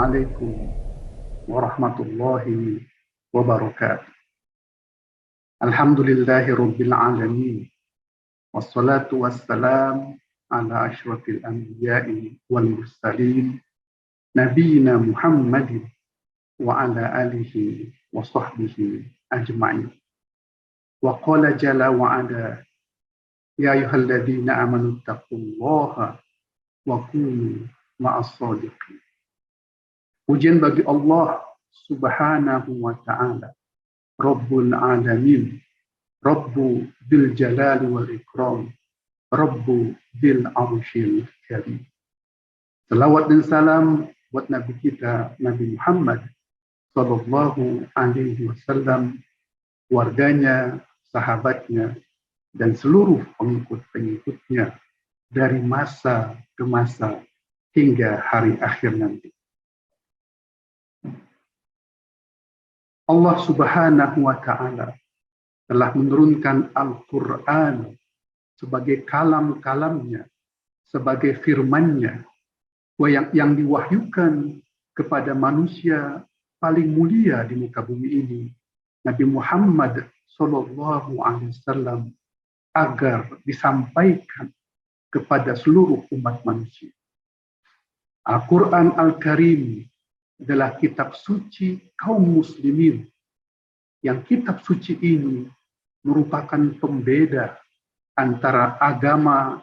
Assalamualaikum warahmatullahi wabarakatuh. Alhamdulillahi rabbil alamin. Wassalatu wassalam ala asyrafil anbiya'i wal mursalin nabiyina Muhammadin wa ala alihi wa sahbihi ajma'in. Wa qala jalla wa ala ya ayyuhalladzina amanu taqullaha wa kunu ma'as shadiqin. Pujian bagi Allah Subhanahu wa ta'ala, Rabbul Alamin, Rabbu bil Jalali wal Ikram, Rabbu bil Arshil Karim. Salawat dan salam buat Nabi kita, Nabi Muhammad Sallallahu Alaihi Wasallam, warganya, sahabatnya, dan seluruh pengikut-pengikutnya dari masa ke masa hingga hari akhir nanti. Allah Subhanahu wa ta'ala telah menurunkan Al-Quran sebagai kalam-kalamnya, sebagai firman-Nya, yang diwahyukan kepada manusia paling mulia di muka bumi ini, Nabi Muhammad Sallallahu Alaihi Wasallam, agar disampaikan kepada seluruh umat manusia. Al-Quran Al-Karim adalah kitab suci kaum muslimin, yang kitab suci ini merupakan pembeda antara agama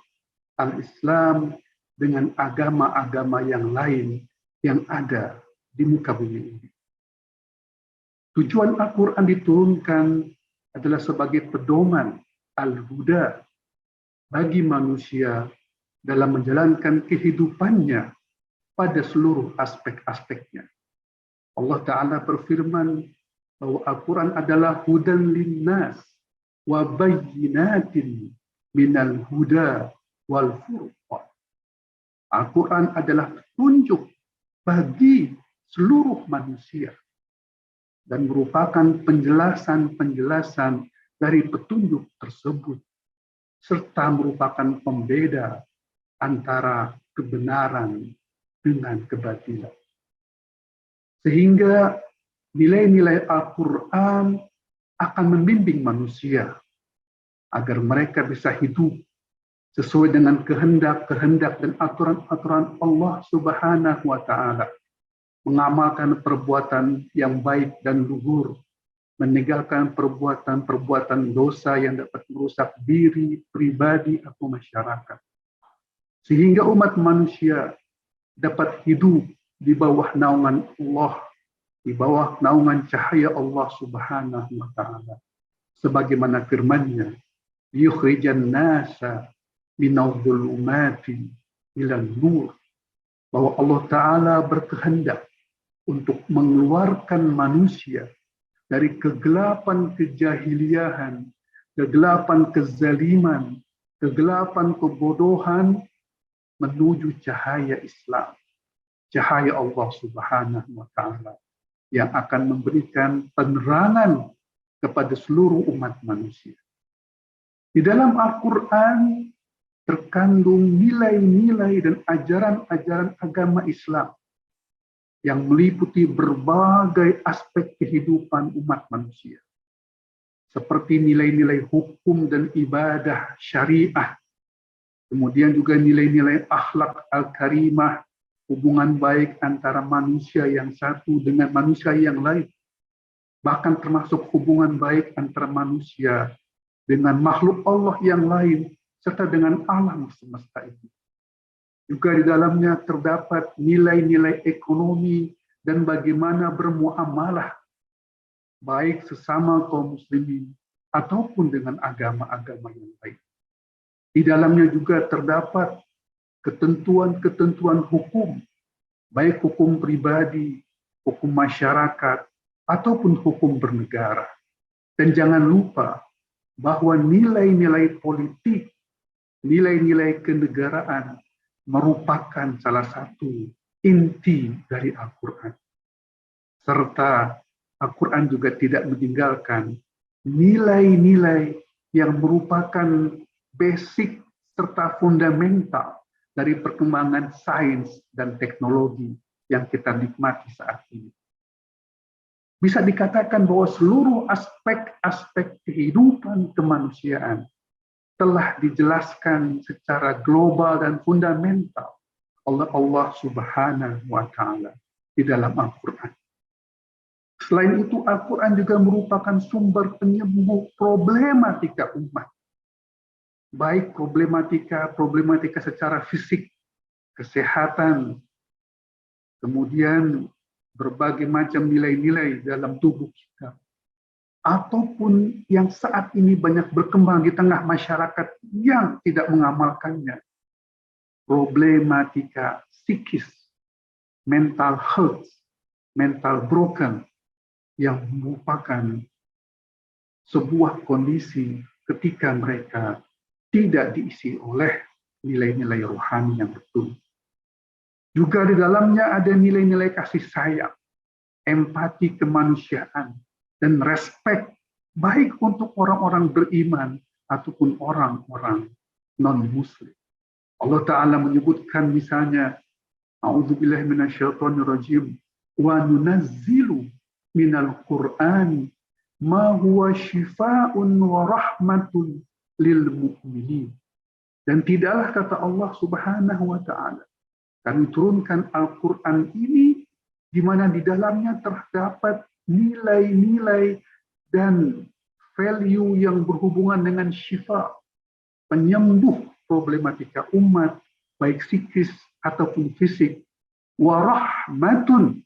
al-Islam dengan agama-agama yang lain yang ada di muka bumi ini. Tujuan Al-Quran diturunkan adalah sebagai pedoman al-huda bagi manusia dalam menjalankan kehidupannya pada seluruh aspek-aspeknya. Allah Ta'ala berfirman bahwa Al-Quran adalah hudan linnas wa bayyinatin minal huda wal furqan. Al-Quran adalah petunjuk bagi seluruh manusia dan merupakan penjelasan-penjelasan dari petunjuk tersebut, serta merupakan pembeda antara kebenaran dengan kebatilan. Sehingga nilai-nilai Al-Quran akan membimbing manusia agar mereka bisa hidup sesuai dengan kehendak-kehendak dan aturan-aturan Allah Subhanahu wa ta'ala, mengamalkan perbuatan yang baik dan luhur, meninggalkan perbuatan-perbuatan dosa yang dapat merusak diri, pribadi, atau masyarakat. Sehingga umat manusia dapat hidup di bawah naungan Allah, di bawah naungan cahaya Allah Subhanahu wa ta'ala. Sebagaimana firman-Nya, yukhrijan nasa minadh dhulumati ilan nur, bahwa Allah Ta'ala berkehendak untuk mengeluarkan manusia dari kegelapan kejahiliahan, kegelapan kezaliman, kegelapan kebodohan, menuju cahaya Islam, cahaya Allah Subhanahu wa ta'ala, yang akan memberikan penerangan kepada seluruh umat manusia. Di dalam Al-Quran terkandung nilai-nilai dan ajaran-ajaran agama Islam yang meliputi berbagai aspek kehidupan umat manusia, seperti nilai-nilai hukum dan ibadah syariah, kemudian juga nilai-nilai akhlak al-karimah, hubungan baik antara manusia yang satu dengan manusia yang lain, bahkan termasuk hubungan baik antara manusia dengan makhluk Allah yang lain, serta dengan alam semesta ini. Juga di dalamnya terdapat nilai-nilai ekonomi dan bagaimana bermuamalah, baik sesama kaum muslimin ataupun dengan agama-agama yang lain. Di dalamnya juga terdapat ketentuan-ketentuan hukum, baik hukum pribadi, hukum masyarakat, ataupun hukum bernegara. Dan jangan lupa bahwa nilai-nilai politik, nilai-nilai kenegaraan merupakan salah satu inti dari Al-Quran. Serta Al-Quran juga tidak meninggalkan nilai-nilai yang merupakan basic serta fundamental dari perkembangan sains dan teknologi, yang kita nikmati saat ini. Bisa dikatakan bahwa seluruh aspek-aspek kehidupan kemanusiaan telah dijelaskan secara global dan fundamental oleh Allah Subhanahu wa Ta'ala di dalam Al-Quran. Selain itu, Al-Quran juga merupakan sumber penyembuh problematika umat. Baik problematika secara fisik, kesehatan, kemudian berbagai macam nilai-nilai dalam tubuh kita, ataupun yang saat ini banyak berkembang di tengah masyarakat yang tidak mengamalkannya, problematika psikis, mental health, mental broken, yang merupakan sebuah kondisi ketika mereka tidak diisi oleh nilai-nilai rohani yang betul. Juga di dalamnya ada nilai-nilai kasih sayang, empati kemanusiaan, dan respek baik untuk orang-orang beriman ataupun orang-orang non-muslim. Allah Ta'ala menyebutkan misalnya, A'udzubillahi minasyaitonirrajim, wa nunazzilu minal Qur'ani ma huwa shifaa'un wa rahmatun lil mu'minin. Dan tidaklah, kata Allah Subhanahu wa Ta'ala, kami turunkan Al-Quran ini di mana di dalamnya terdapat nilai-nilai dan value yang berhubungan dengan syifa, penyembuh problematika umat, baik psikis ataupun fisik, warahmatun,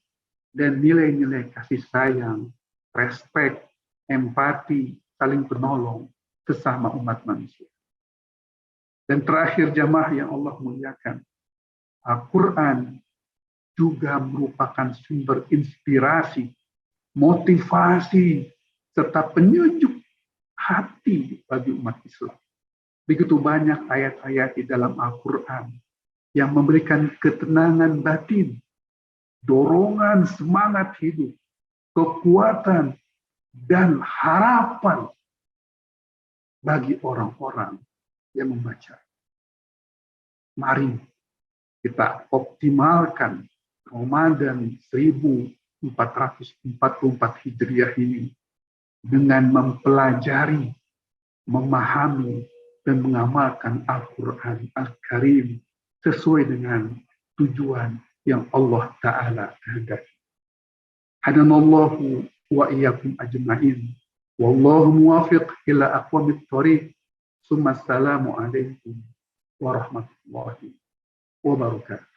dan nilai-nilai kasih sayang, respek, empati, saling penolong sesama umat manusia. Dan terakhir, jamaah yang Allah muliakan, Al-Quran juga merupakan sumber inspirasi, motivasi, serta penyejuk hati bagi umat Islam. Begitu banyak ayat-ayat di dalam Al-Quran yang memberikan ketenangan batin, dorongan semangat hidup, kekuatan, dan harapan bagi orang-orang yang membaca. Mari kita optimalkan Ramadan 1444 Hijriah ini dengan mempelajari, memahami, dan mengamalkan Al-Quran Al-Karim sesuai dengan tujuan yang Allah Ta'ala kehendaki. Hadanallahu wa iyyakum ajma'in. Wallahu muwafiq ila aqwamit thoriq. Summa assalamu alaikum warahmatullahi wabarakatuh.